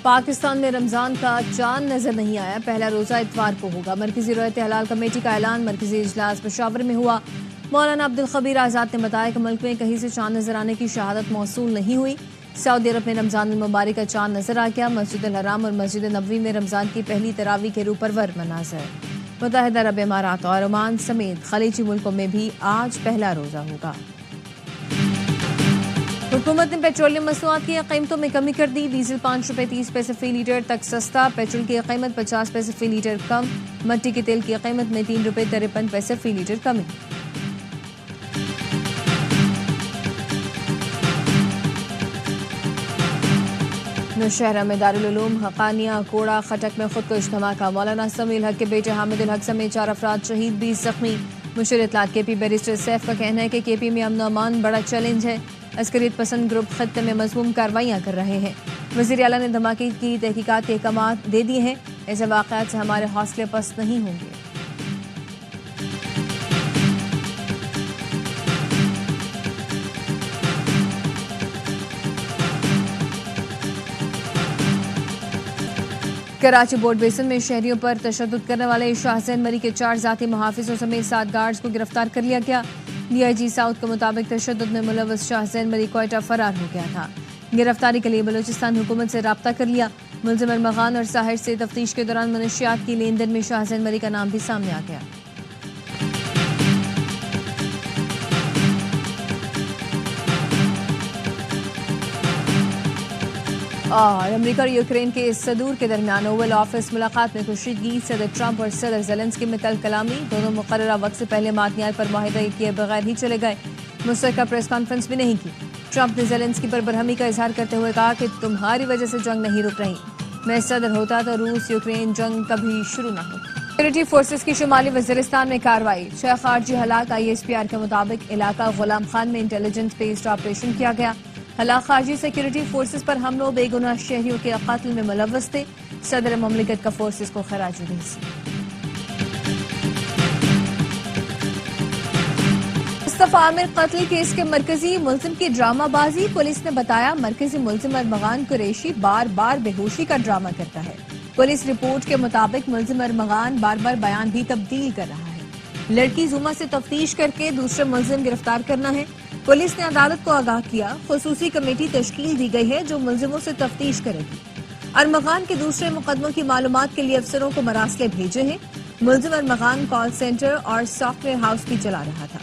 پاکستان میں رمضان کا چاند نظر نہیں آیا. پہلا روزہ اتوار کو ہوگا. مرکزی رعایت حلال کمیٹی کا اعلان مرکزی اجلاس پشاور میں ہوا. مولانا عبدالخبیر آزاد نے بتایا کہ ملک میں کہیں سے چاند نظر آنے کی شہادت موصول نہیں ہوئی. سعودی عرب میں رمضان المبارک کا چاند نظر آ گیا. مسجد الحرام اور مسجد نبوی میں رمضان کی پہلی تراویح کے روح پرور مناظر. متحدہ عرب امارات اور عمان سمیت خلیجی ملکوں میں بھی آج پہلا روزہ ہوگا. حکومت نے پیٹرولیم مصنوعات کی قیمتوں میں کمی کر دی. ڈیزل 5 روپے 30 پیسے فی لیٹر تک سستا. پیٹرول کی قیمت 50 پیسے فی لیٹر کم. مٹی کے تیل کی قیمت میں 3 روپے 53 پیسے فی لیٹر کمی. نوشہرہ میں دارالعلوم حقانیہ کوڑا خٹک میں خودکش دھماکہ. مولانا سمیع الحق کے بیٹے حامد الحق سمیت 4 افراد شہید 20 زخمی. مشیر اطلاعات کے پی بیرسٹر سیف کا کہنا ہے کہ کے پی میں امن و امان بڑا چیلنج ہے. عسکریت پسند گروپ خطے میں مذموم کارروائیاں کر رہے ہیں. وزیر اعلیٰ نے دھماکے کی تحقیقات کے احکامات دے دیے ہیں. ایسے واقعات سے ہمارے حوصلے پست نہیں ہوں گے. کراچی بورڈ بیسن میں شہریوں پر تشدد کرنے والے شاہ حسین مری کے 4 ذاتی محافظوں سمیت 7 گارڈز کو گرفتار کر لیا گیا. ڈی آئی جی ساؤتھ کے مطابق تشدد میں ملوث شاہ حسین مری کوئٹہ فرار ہو گیا تھا. گرفتاری کے لیے بلوچستان حکومت سے رابطہ کر لیا. ملزم ارمغان اور ساحر سے تفتیش کے دوران منشیات کی لین دین میں شاہ حسین مری کا نام بھی سامنے آ گیا. اور امریکہ اور یوکرین کے صدور کے درمیان اوول آفس ملاقات میں کشیدگی. صدر ٹرمپ اور صدر زیلنسکی میں کل کلامی. دونوں مقررہ وقت سے پہلے معدنیات پر معاہدہ کیے بغیر ہی چلے گئے. مشترکہ پریس کانفرنس بھی نہیں کی. ٹرمپ نے زیلنسکی پر برہمی کا اظہار کرتے ہوئے کہا کہ تمہاری وجہ سے جنگ نہیں رک رہی. میں صدر ہوتا تو روس یوکرین جنگ کبھی شروع نہ ہوتی. سیکورٹی فورسز کی شمالی وزیرستان میں کارروائی. 6 خارجی ہلاک. آئی ایس پی آر کے مطابق علاقہ غلام خان میں انٹیلیجنس بیسڈ آپریشن کیا گیا. ہلاک خارجی سیکورٹی فورسز پر حملوں بے گناہ شہریوں کے قتل میں ملوث تھے. صدر مملکت کا فورسز کو خراج تحسین. مصطفیٰ عامر قتل کیس کے مرکزی ملزم کی ڈرامہ بازی. پولیس نے بتایا مرکزی ملزم ارمغان قریشی بار بار بے ہوشی کا ڈرامہ کرتا ہے. پولیس رپورٹ کے مطابق ملزم ارمغان بار بار بیان بھی تبدیل کر رہا ہے. لڑکی زوما سے تفتیش کر کے دوسرے ملزم گرفتار کرنا ہے. پولیس نے عدالت کو آگاہ کیا. خصوصی کمیٹی تشکیل دی گئی ہے جو ملزموں سے تفتیش کرے گی. ارمغان کے دوسرے مقدموں کی معلومات کے لیے افسروں کو مراسلے بھیجے ہیں. ملزم ارمغان کال سینٹر اور سافٹ ویئر ہاؤس بھی چلا رہا تھا.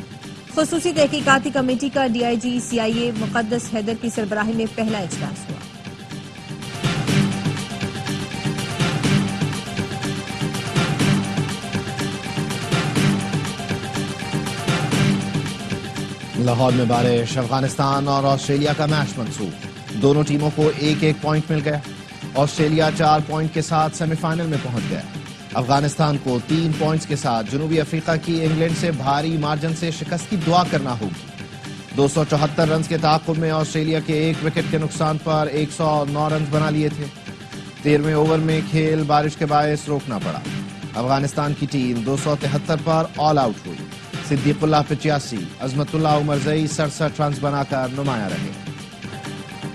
خصوصی تحقیقاتی کمیٹی کا ڈی آئی جی سی آئی اے مقدس حیدر کی سربراہی میں پہلا اجلاس ہوا. لاہور میں بارش. افغانستان اور آسٹریلیا کا میچ منسوخ. دونوں ٹیموں کو 1-1 پوائنٹ مل گیا. آسٹریلیا 4 پوائنٹ کے ساتھ سیمی فائنل میں پہنچ گیا. افغانستان کو 3 پوائنٹس کے ساتھ جنوبی افریقہ کی انگلینڈ سے بھاری مارجن سے شکست کی دعا کرنا ہوگی. 274 رنز کے تعاقب میں آسٹریلیا کے 1 وکٹ کے نقصان پر 109 رنز بنا لیے تھے. 13ویں اوور میں کھیل بارش کے باعث روکنا پڑا. افغانستان کی ٹیم 273 پر آل آؤٹ ہوئی. صدیق اللہ 85, عظمت اللہ عمر زئی 67 رنز بنا کر نمایاں رہے.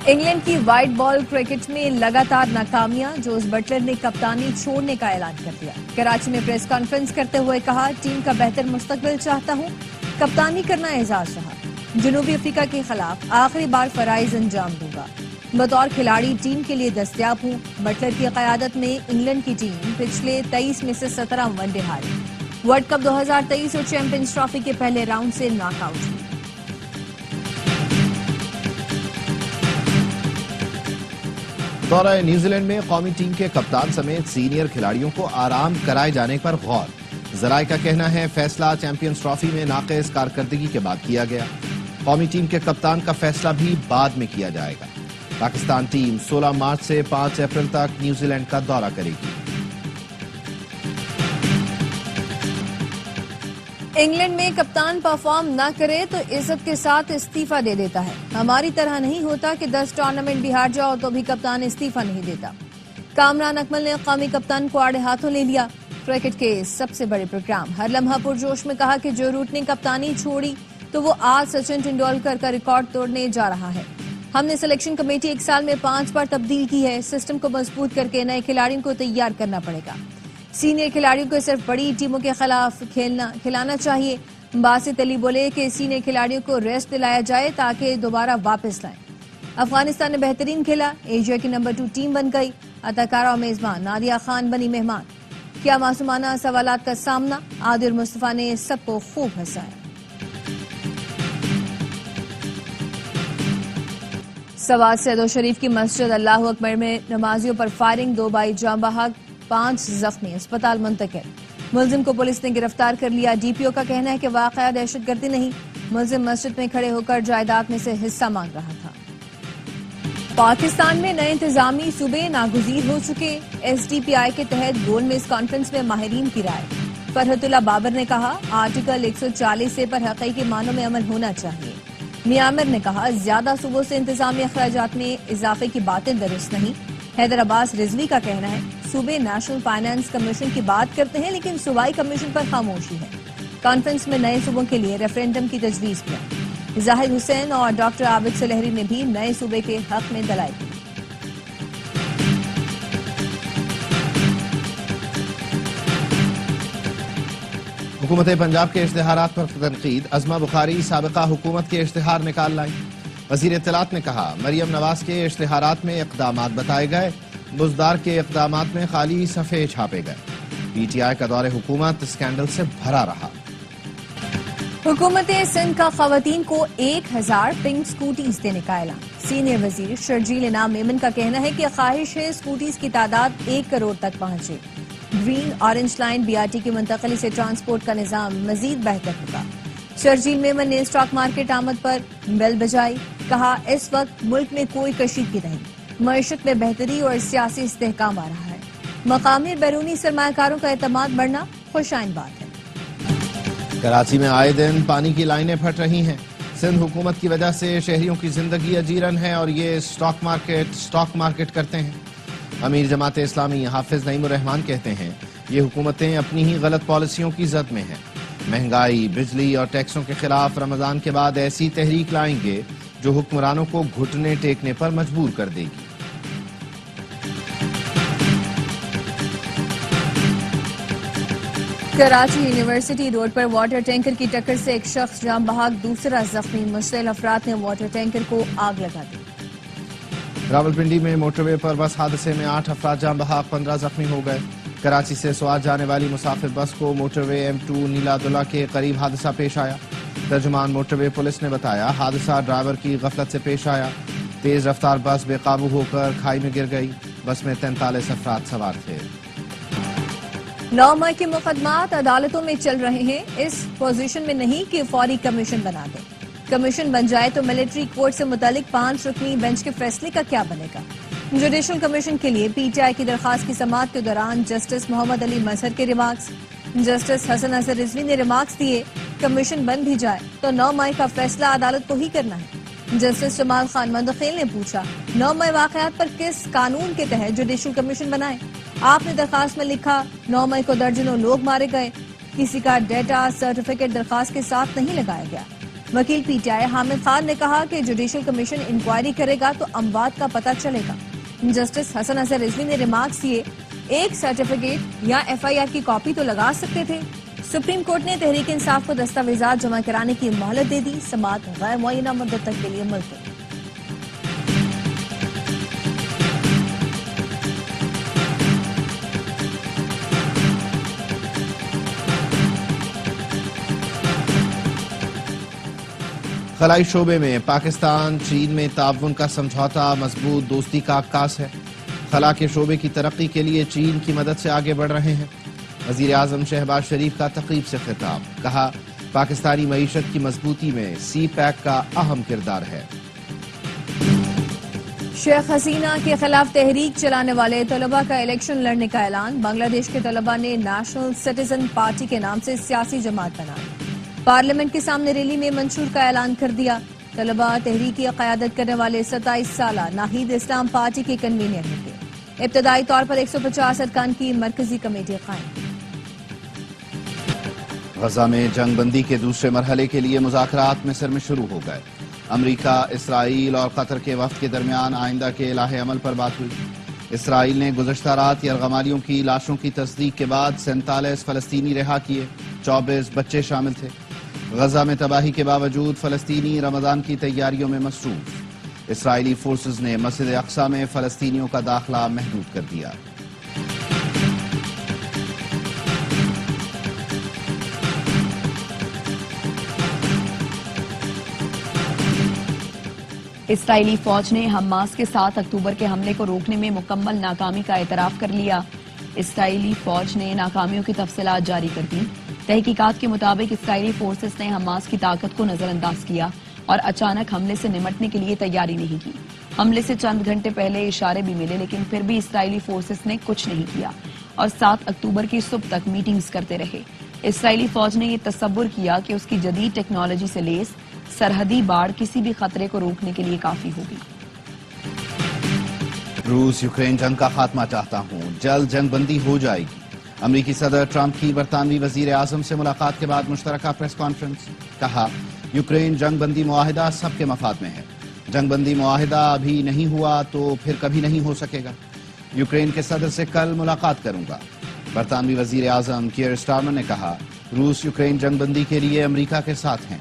انگلینڈ کی وائٹ بال کرکٹ میں لگاتار ناکامیاں. جوز بٹلر نے کپتانی چھوڑنے کا اعلان کر دیا. کراچی میں پریس کانفرنس کرتے ہوئے کہا ٹیم کا بہتر مستقبل چاہتا ہوں. کپتانی کرنا اعزاز رہا. جنوبی افریقہ کے خلاف آخری بار فرائض انجام دوں گا. بطور کھلاڑی ٹیم کے لیے دستیاب ہوں. بٹلر کی قیادت میں انگلینڈ کی ٹیم پچھلے 23 میں سے 17 ون ڈے ہاری. ورلڈ کپ 2023 اور چیمپئنز ٹرافی کے پہلے راؤنڈ سے ناک آؤٹ ہوئی. دورہ نیوزی لینڈ میں قومی ٹیم کے کپتان سمیت سینئر کھلاڑیوں کو آرام کرائے جانے پر غور. ذرائع کا کہنا ہے فیصلہ چیمپئنز ٹرافی میں ناقص کارکردگی کے بعد کیا گیا. قومی ٹیم کے کپتان کا فیصلہ بھی بعد میں کیا جائے گا. پاکستان ٹیم 16 مارچ سے 5 اپریل تک نیوزی لینڈ کا دورہ کرے گی. انگلینڈ میں کپتان پرفارم نہ کرے تو عزت کے ساتھ استعفیٰ دے دیتا ہے. ہماری طرح نہیں ہوتا کہ 10 ٹورنامنٹ بھی ہار جاؤ تو بھی کپتان استعفیٰ نہیں دیتا. کامران اکمل نے قومی کپتان کو آڑے ہاتھوں لے لیا. کرکٹ کے سب سے بڑے پروگرام ہر لمحہ پرجوش میں کہا کہ جو روٹ نے کپتانی چھوڑی تو وہ آج سچن ٹنڈولکر کا ریکارڈ توڑنے جا رہا ہے. ہم نے سلیکشن کمیٹی 1 سال میں 5 بار تبدیل کی ہے. سسٹم کو مضبوط کر کے نئے کھلاڑیوں کو تیار کرنا پڑے گا. سینئر کھلاڑیوں کو صرف بڑی ٹیموں کے خلاف کھلانا چاہیے. باسط علی بولے کہ سینئر کھلاڑیوں کو ریسٹ دلایا جائے تاکہ دوبارہ واپس لائیں. افغانستان نے بہترین کھیلا. ایشیا کی نمبر 2 ٹیم بن گئی. اداکارہ اور میزبان نادیہ خان بنی مہمان. کیا معصومانہ سوالات کا سامنا. عادل مصطفیٰ نے سب کو خوب ہنسایا. سوات سیدو شریف کی مسجد اللہ اکبر میں نمازیوں پر فائرنگ. 2 بھائی جاں بحق، 5 زخمی، اسپتال منتقل. ملزم کو پولیس نے گرفتار کر لیا. ڈی پی او کا کہنا ہے کہ واقعہ دہشت گردی نہیں. ملزم مسجد میں کھڑے ہو کر جائیداد میں سے حصہ مانگ رہا تھا. پاکستان میں نئے انتظامی صوبے ناگزیر ہو چکے. ایس ڈی پی آئی کے تحت گول میز کانفرنس میں ماہرین کی رائے. فرحت اللہ بابر نے کہا آرٹیکل 140 سے پر حقیقی معنوں میں عمل ہونا چاہیے. میامر نے کہا زیادہ صوبوں سے انتظامی اخراجات میں اضافے کی باتیں درست نہیں. حیدر عباس رضوی کا کہنا ہے صوبے نیشنل فائنانس کمیشن کی بات کرتے ہیں لیکن صوبائی کمیشن پر خاموشی ہے. کانفرنس میں نئے صوبوں کے لیے ریفرینڈم کی تجویز کیا. زاہد حسین اور ڈاکٹر عابد سلہری نے بھی نئے صوبے کے حق میں دلائل دی. حکومت پنجاب کے اشتہارات پر تنقید. عظمہ بخاری سابقہ حکومت کے اشتہار نکال لائی. وزیر اطلاعات نے کہا مریم نواز کے اشتہارات میں اقدامات بتائے گئے. بزدار کے اقدامات میں خالی صفحے چھاپے گئے. پی ٹی آئی کا دور حکومت اسکینڈل سے بھرا رہا. حکومت سندھ کا خواتین کو 1000 پنک سکوٹیز دینے کا اعلان. سینئر وزیر شرجیل انعام میمن کا کہنا ہے کہ خواہش ہے سکوٹیز کی تعداد 1 کروڑ تک پہنچے. Green orange line B R T کی منتقلی سے ٹرانسپورٹ کا نظام مزید بہتر ہوگا. شرجیل میمن نے اسٹاک مارکیٹ آمد پر بیل بجائی. کہا اس وقت ملک میں کوئی کشیدگی نہیں. معیشت میں بہتری اور سیاسی استحکام آ رہا ہے. مقامی اور بیرونی سرمایہ کاروں کا اعتماد بڑھنا خوشائن بات ہے. کراچی میں آئے دن پانی کی لائنیں پھٹ رہی ہیں. سندھ حکومت کی وجہ سے شہریوں کی زندگی اجیرن ہے اور یہ اسٹاک مارکیٹ کرتے ہیں. امیر جماعت اسلامی حافظ نعیم الرحمان کہتے ہیں یہ حکومتیں اپنی ہی غلط پالیسیوں کی زد میں ہیں. مہنگائی، بجلی اور ٹیکسوں کے خلاف رمضان کے بعد ایسی تحریک لائیں گے جو حکمرانوں کو گھٹنے ٹیکنے پر مجبور کر دے گی. کراچی یونیورسٹی روڈ پر واٹر ٹینکر کی ٹکر سے ایک شخص جاں بحق، دوسرا زخمی. مشتعل افراد نے واٹر ٹینکر کو آگ لگا دی. راولپنڈی میں موٹر وے پر بس حادثے میں 8 افراد جاں بحق، 15 زخمی ہو گئے. کراچی سے سوات جانے والی مسافر بس کو موٹر وے M2 نیلا دلہ کے قریب حادثہ پیش آیا. ترجمان موٹر وے پولیس نے بتایا حادثہ ڈرائیور کی غفلت سے پیش آیا. تیز رفتار بس بے قابو ہو کر کھائی میں گر گئی. بس میں 43 افراد سوار تھے. 9 مئی کے مقدمات عدالتوں میں چل رہے ہیں. اس پوزیشن میں نہیں کہ فوری کمیشن بنا دیں. کمیشن بن جائے تو ملٹری کورٹ سے متعلق 5 رکنی بینچ کے فیصلے کا کیا بنے گا. جوڈیشل کمیشن کے لیے پی ٹی آئی کی درخواست کی سماعت کے دوران جسٹس محمد علی مظہر کے ریمارکس. جسٹس حسن اظہر رضوی نے ریمارکس دیے کمیشن بن بھی جائے تو 9 مئی کا فیصلہ عدالت کو ہی کرنا ہے. جسٹس جمال خان مندخیل نے پوچھا 9 مئی واقعات پر کس قانون کے تحت جوڈیشل کمیشن بنائے. آپ نے درخواست میں لکھا 9 مئی کو درجنوں لوگ مارے گئے. کسی کا ڈیٹا سرٹیفکیٹ درخواست کے ساتھ نہیں لگایا گیا. وکیل P T I Hamid Khan نے کہا کہ جوڈیشل کمیشن انکوائری کرے گا تو اموات کا پتہ چلے گا. جسٹس حسن اظہر رضوی نے ریمارکس دیے ایک سرٹیفکیٹ یا FIR کی کاپی تو لگا سکتے تھے. سپریم کورٹ نے تحریک انصاف کو دستاویزات جمع کرانے کی مہلت دے دی. سماعت غیر معینہ مدت تک کے لیے ملتوی. خلائی شعبے میں پاکستان چین میں تعاون کا سمجھوتا مضبوط دوستی کا عکاس ہے. خلا کے شعبے کی ترقی کے لیے چین کی مدد سے آگے بڑھ رہے ہیں. وزیر اعظم شہباز شریف کا تقریب سے خطاب. کہا پاکستانی معیشت کی مضبوطی میں سی پیک کا اہم کردار ہے. شیخ حسینہ کے خلاف تحریک چلانے والے طلباء کا الیکشن لڑنے کا اعلان. بنگلہ دیش کے طلباء نے نیشنل سٹیزن پارٹی کے نام سے سیاسی جماعت بنا لی. پارلیمنٹ کے سامنے ریلی میں منشور کا اعلان کر دیا. طلباء تحریک کی قیادت کرنے والے 27 سالہ ناہید اسلام پارٹی کے کنوینر ہوں گے. ابتدائی طور پر 150 ارکان کی مرکزی کمیٹی قائم. غزہ میں جنگ بندی کے دوسرے مرحلے کے لیے مذاکرات مصر میں شروع ہو گئے. امریکہ، اسرائیل اور قطر کے وفد کے درمیان آئندہ کے الہ عمل پر بات ہوئی۔ اسرائیل نے گزشتہ رات یرغمالیوں کی لاشوں کی تصدیق کے بعد 47 فلسطینی رہا کیے، 24 بچے شامل تھے۔ غزہ میں تباہی کے باوجود فلسطینی رمضان کی تیاریوں میں مصروف۔ اسرائیلی فورسز نے مسجد اقصی میں فلسطینیوں کا داخلہ محدود کر دیا۔ اسرائیلی فوج نے حماس کے 7 اکتوبر کے حملے کو روکنے میں مکمل ناکامی کا اعتراف کر لیا۔ اسرائیلی فوج نے ناکامیوں کی تفصیلات جاری کر دی۔ تحقیقات کے مطابق اسرائیلی فورسز نے حماس کی طاقت کو نظر انداز کیا اور اچانک حملے سے نمٹنے کے لیے تیاری نہیں کی۔ حملے سے چند گھنٹے پہلے اشارے بھی ملے، لیکن پھر بھی اسرائیلی فورسز نے کچھ نہیں کیا اور 7 اکتوبر کی صبح تک میٹنگز کرتے رہے۔ اسرائیلی فوج نے یہ تصور کیا کہ اس کی جدید ٹیکنالوجی سے لیس سرحدی باڑ کسی بھی خطرے کو روکنے کے لیے کافی ہوگی۔ روس یوکرین جنگ کا خاتمہ چاہتا ہوں، جلد جنگ بندی ہو جائے گی۔ امریکی صدر ٹرمپ کی برطانوی وزیر اعظم سے ملاقات کے بعد مشترکہ پریس کانفرنس۔ کہا، یوکرین جنگ بندی معاہدہ سب کے مفاد میں ہے۔ جنگ بندی معاہدہ ابھی نہیں ہوا تو پھر کبھی نہیں ہو سکے گا۔ یوکرین کے صدر سے کل ملاقات کروں گا۔ برطانوی وزیر اعظم کیئر سٹارمر نے کہا، روس یوکرین جنگ بندی کے لیے امریکہ کے ساتھ ہیں۔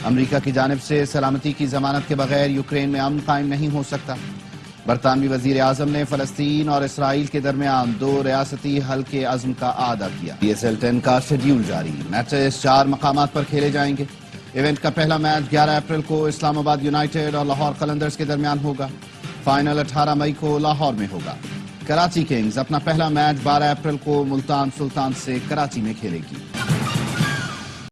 امریکہ کی جانب سے سلامتی کی ضمانت کے بغیر یوکرین میں امن قائم نہیں ہو سکتا۔ برطانوی وزیر اعظم نے فلسطین اور اسرائیل کے درمیان 2 ریاستی حل کے عزم کا اعادہ کیا۔ PSL 10 کا شیڈیول جاری، میچز 4 مقامات پر کھیلے جائیں گے۔ ایونٹ کا پہلا میچ 11 اپریل کو اسلام آباد یونائیٹڈ اور لاہور قلندرز کے درمیان ہوگا۔ فائنل 18 مئی کو لاہور میں ہوگا۔ کراچی کنگز اپنا پہلا میچ 12 اپریل کو ملتان سلطان سے کراچی میں کھیلے گی۔